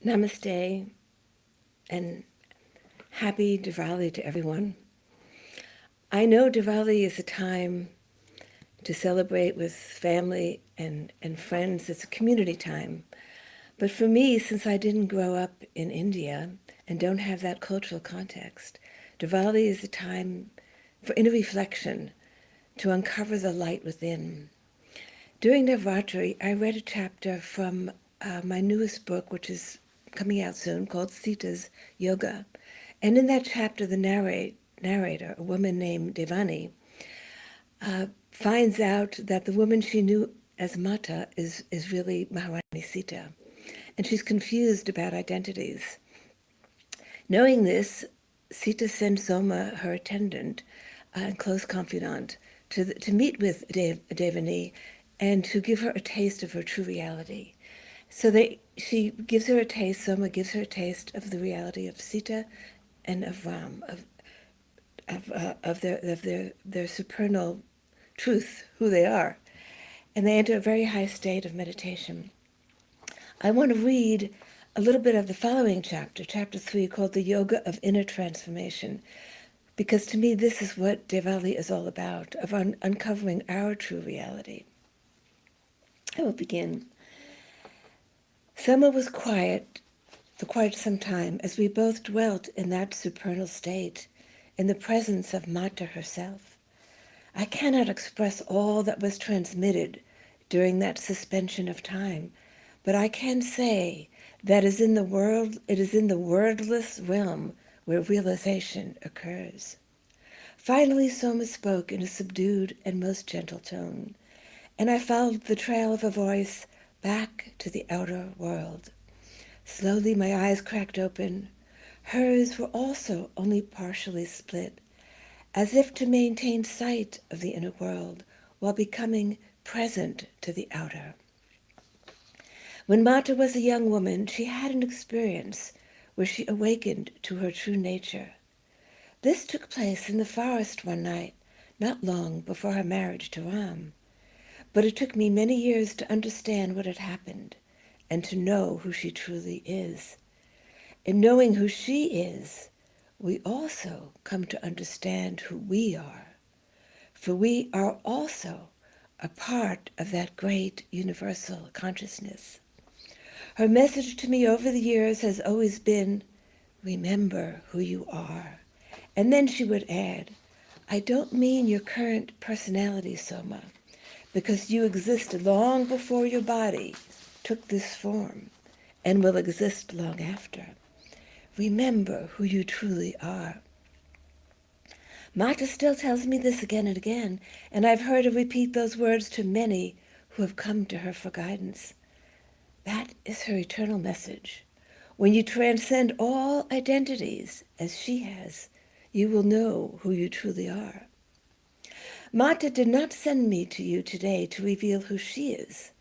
Namaste and happy Diwali to everyone. I know Diwali is a time to celebrate with family and friends. It's a community time. But for me, since I didn't grow up in India and don't have that cultural context, Diwali is a time for inner reflection, to uncover the light within. During Navratri, I read a chapter from my newest book, which is coming out soon, called Sita's Yoga. And in that chapter, the narrator, a woman named Devani, finds out that the woman she knew as Mata is really Maharani Sita. And she's confused about identities. Knowing this, Sita sends Soma, her attendant and close confidant, to meet with Devani and to give her a taste of her true reality. So she gives her a taste, Soma gives her a taste of the reality of Sita and of Ram, of their supernal truth, who they are. And they enter a very high state of meditation. I want to read a little bit of the following chapter, chapter 3, called The Yoga of Inner Transformation, because to me this is what Diwali is all about, of uncovering our true reality. I will begin. Summer was quiet for quite some time as we both dwelt in that supernal state, in the presence of Mata herself. I cannot express all that was transmitted during that suspension of time, but I can say that it is in the wordless realm where realization occurs. Finally, Soma spoke in a subdued and most gentle tone, and I followed the trail of a voice back to the outer world. Slowly my eyes cracked open. Hers were also only partially split, as if to maintain sight of the inner world while becoming present to the outer. When Mata was a young woman, she had an experience where she awakened to her true nature. This took place in the forest one night, not long before her marriage to Ram. But it took me many years to understand what had happened and to know who she truly is. In knowing who she is, we also come to understand who we are, for we are also a part of that great universal consciousness. Her message to me over the years has always been, remember who you are. And then she would add, I don't mean your current personality, Soma, because you existed long before your body took this form and will exist long after. Remember who you truly are. Mata still tells me this again and again, and I've heard her repeat those words to many who have come to her for guidance. That is her eternal message. When you transcend all identities, as she has, you will know who you truly are. Mata did not send me to you today to reveal who she is,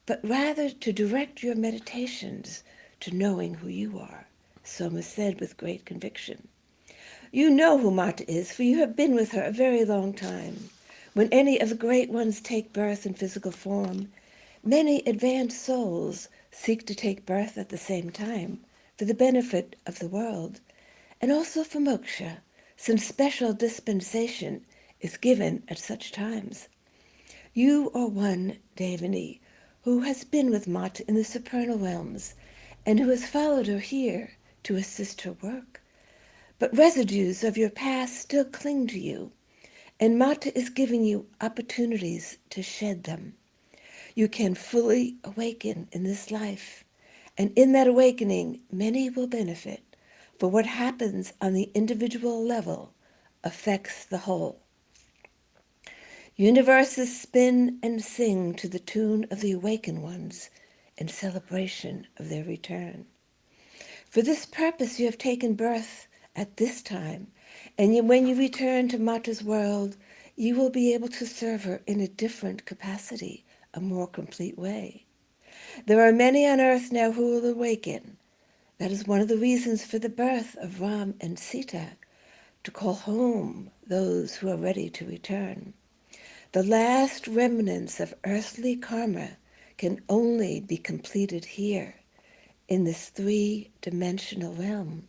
but rather to direct your meditations to knowing who you are, Soma said with great conviction. You know who Mata is, for you have been with her a very long time. When any of the great ones take birth in physical form, many advanced souls seek to take birth at the same time for the benefit of the world, and also for moksha, since special dispensation is given at such times. You are one, Devani, who has been with Mata in the supernal realms, and who has followed her here to assist her work. But residues of your past still cling to you, and Mata is giving you opportunities to shed them. You can fully awaken in this life, and in that awakening, many will benefit, for what happens on the individual level affects the whole. Universes spin and sing to the tune of the awakened ones in celebration of their return. For this purpose you have taken birth at this time, and when you return to Mata's world, you will be able to serve her in a different capacity, a more complete way. There are many on earth now who will awaken. That is one of the reasons for the birth of Ram and Sita, to call home those who are ready to return. The last remnants of earthly karma can only be completed here, in this three-dimensional realm.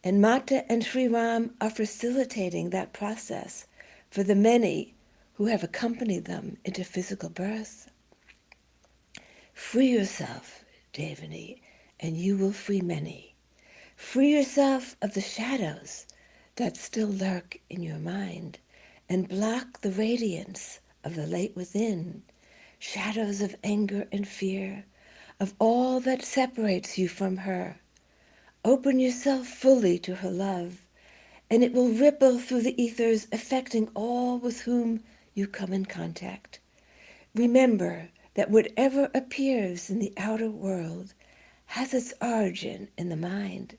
And Mata and Sri Ram are facilitating that process for the many who have accompanied them into physical birth. Free yourself, Devani, and you will free many. Free yourself of the shadows that still lurk in your mind and block the radiance of the light within, shadows of anger and fear, of all that separates you from her. Open yourself fully to her love, and it will ripple through the ethers, affecting all with whom you come in contact. Remember that whatever appears in the outer world has its origin in the mind.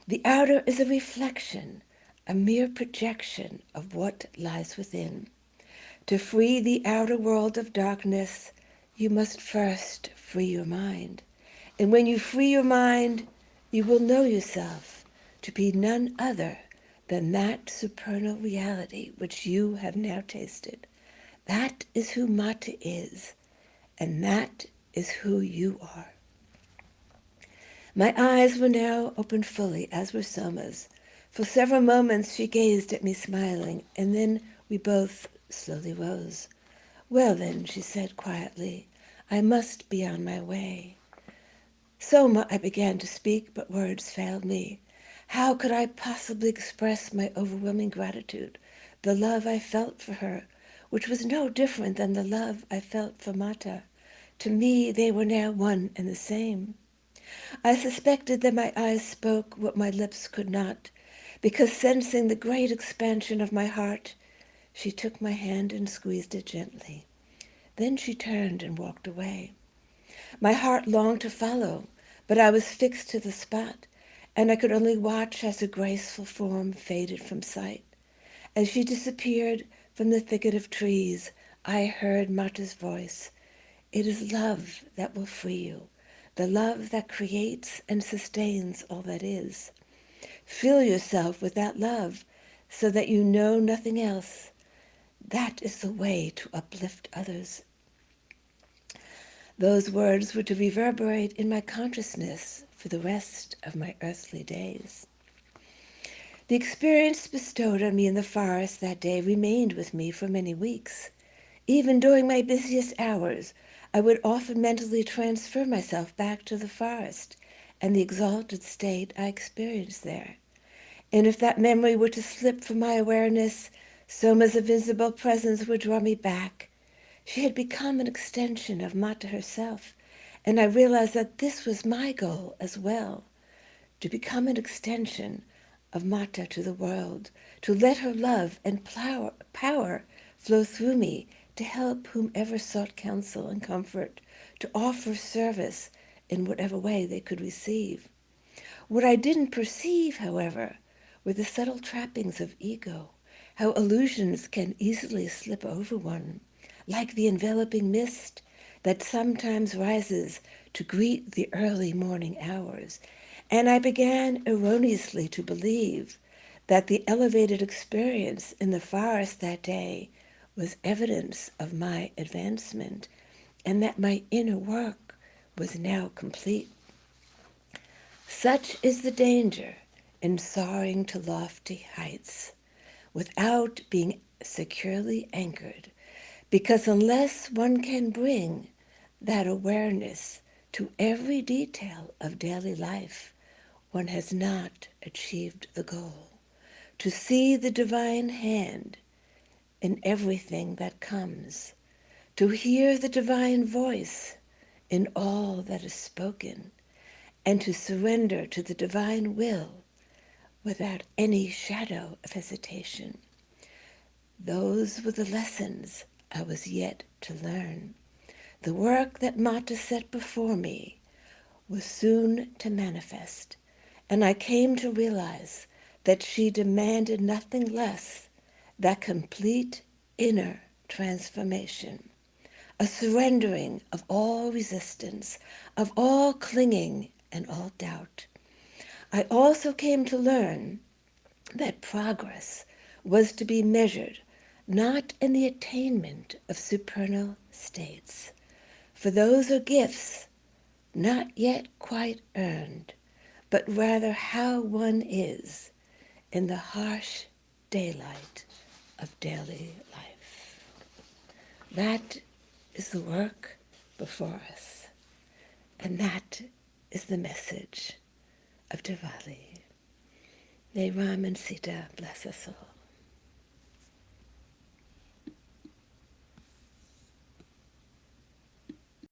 The outer is a reflection, a mere projection of what lies within. To free the outer world of darkness, you must first free your mind. And when you free your mind, you will know yourself to be none other than that supernal reality which you have now tasted. That is who Mata is, and that is who you are. My eyes were now open fully, as were Soma's. For several moments she gazed at me smiling, and then we both slowly rose. Well then, she said quietly, I must be on my way. Soma, I began to speak, but words failed me. How could I possibly express my overwhelming gratitude, the love I felt for her, which was no different than the love I felt for Mata? To me, they were now one and the same. I suspected that my eyes spoke what my lips could not, because sensing the great expansion of my heart, she took my hand and squeezed it gently. Then she turned and walked away. My heart longed to follow, but I was fixed to the spot, and I could only watch as her graceful form faded from sight. As she disappeared from the thicket of trees, I heard Mata's voice. It is love that will free you, the love that creates and sustains all that is. Fill yourself with that love so that you know nothing else. That is the way to uplift others. Those words were to reverberate in my consciousness for the rest of my earthly days. The experience bestowed on me in the forest that day remained with me for many weeks. Even during my busiest hours, I would often mentally transfer myself back to the forest and the exalted state I experienced there. And if that memory were to slip from my awareness, Soma's invisible presence would draw me back. She had become an extension of Mata herself, and I realized that this was my goal as well, to become an extension of Mata to the world, to let her love and power flow through me to help whomever sought counsel and comfort, to offer service in whatever way they could receive. What I didn't perceive, however, were the subtle trappings of ego, how illusions can easily slip over one, like the enveloping mist that sometimes rises to greet the early morning hours. And I began erroneously to believe that the elevated experience in the forest that day was evidence of my advancement, and that my inner work was now complete. Such is the danger in soaring to lofty heights without being securely anchored, because unless one can bring that awareness to every detail of daily life, one has not achieved the goal. To see the divine hand in everything that comes, to hear the divine voice in all that is spoken, and to surrender to the divine will without any shadow of hesitation. Those were the lessons I was yet to learn. The work that Mata set before me was soon to manifest, and I came to realize that she demanded nothing less than complete inner transformation, a surrendering of all resistance, of all clinging and all doubt. I also came to learn that progress was to be measured not in the attainment of supernal states, for those are gifts, not yet quite earned, but rather how one is in the harsh daylight of daily life. That is the work before us, and that is the message of Diwali. May Ram and Sita bless us all.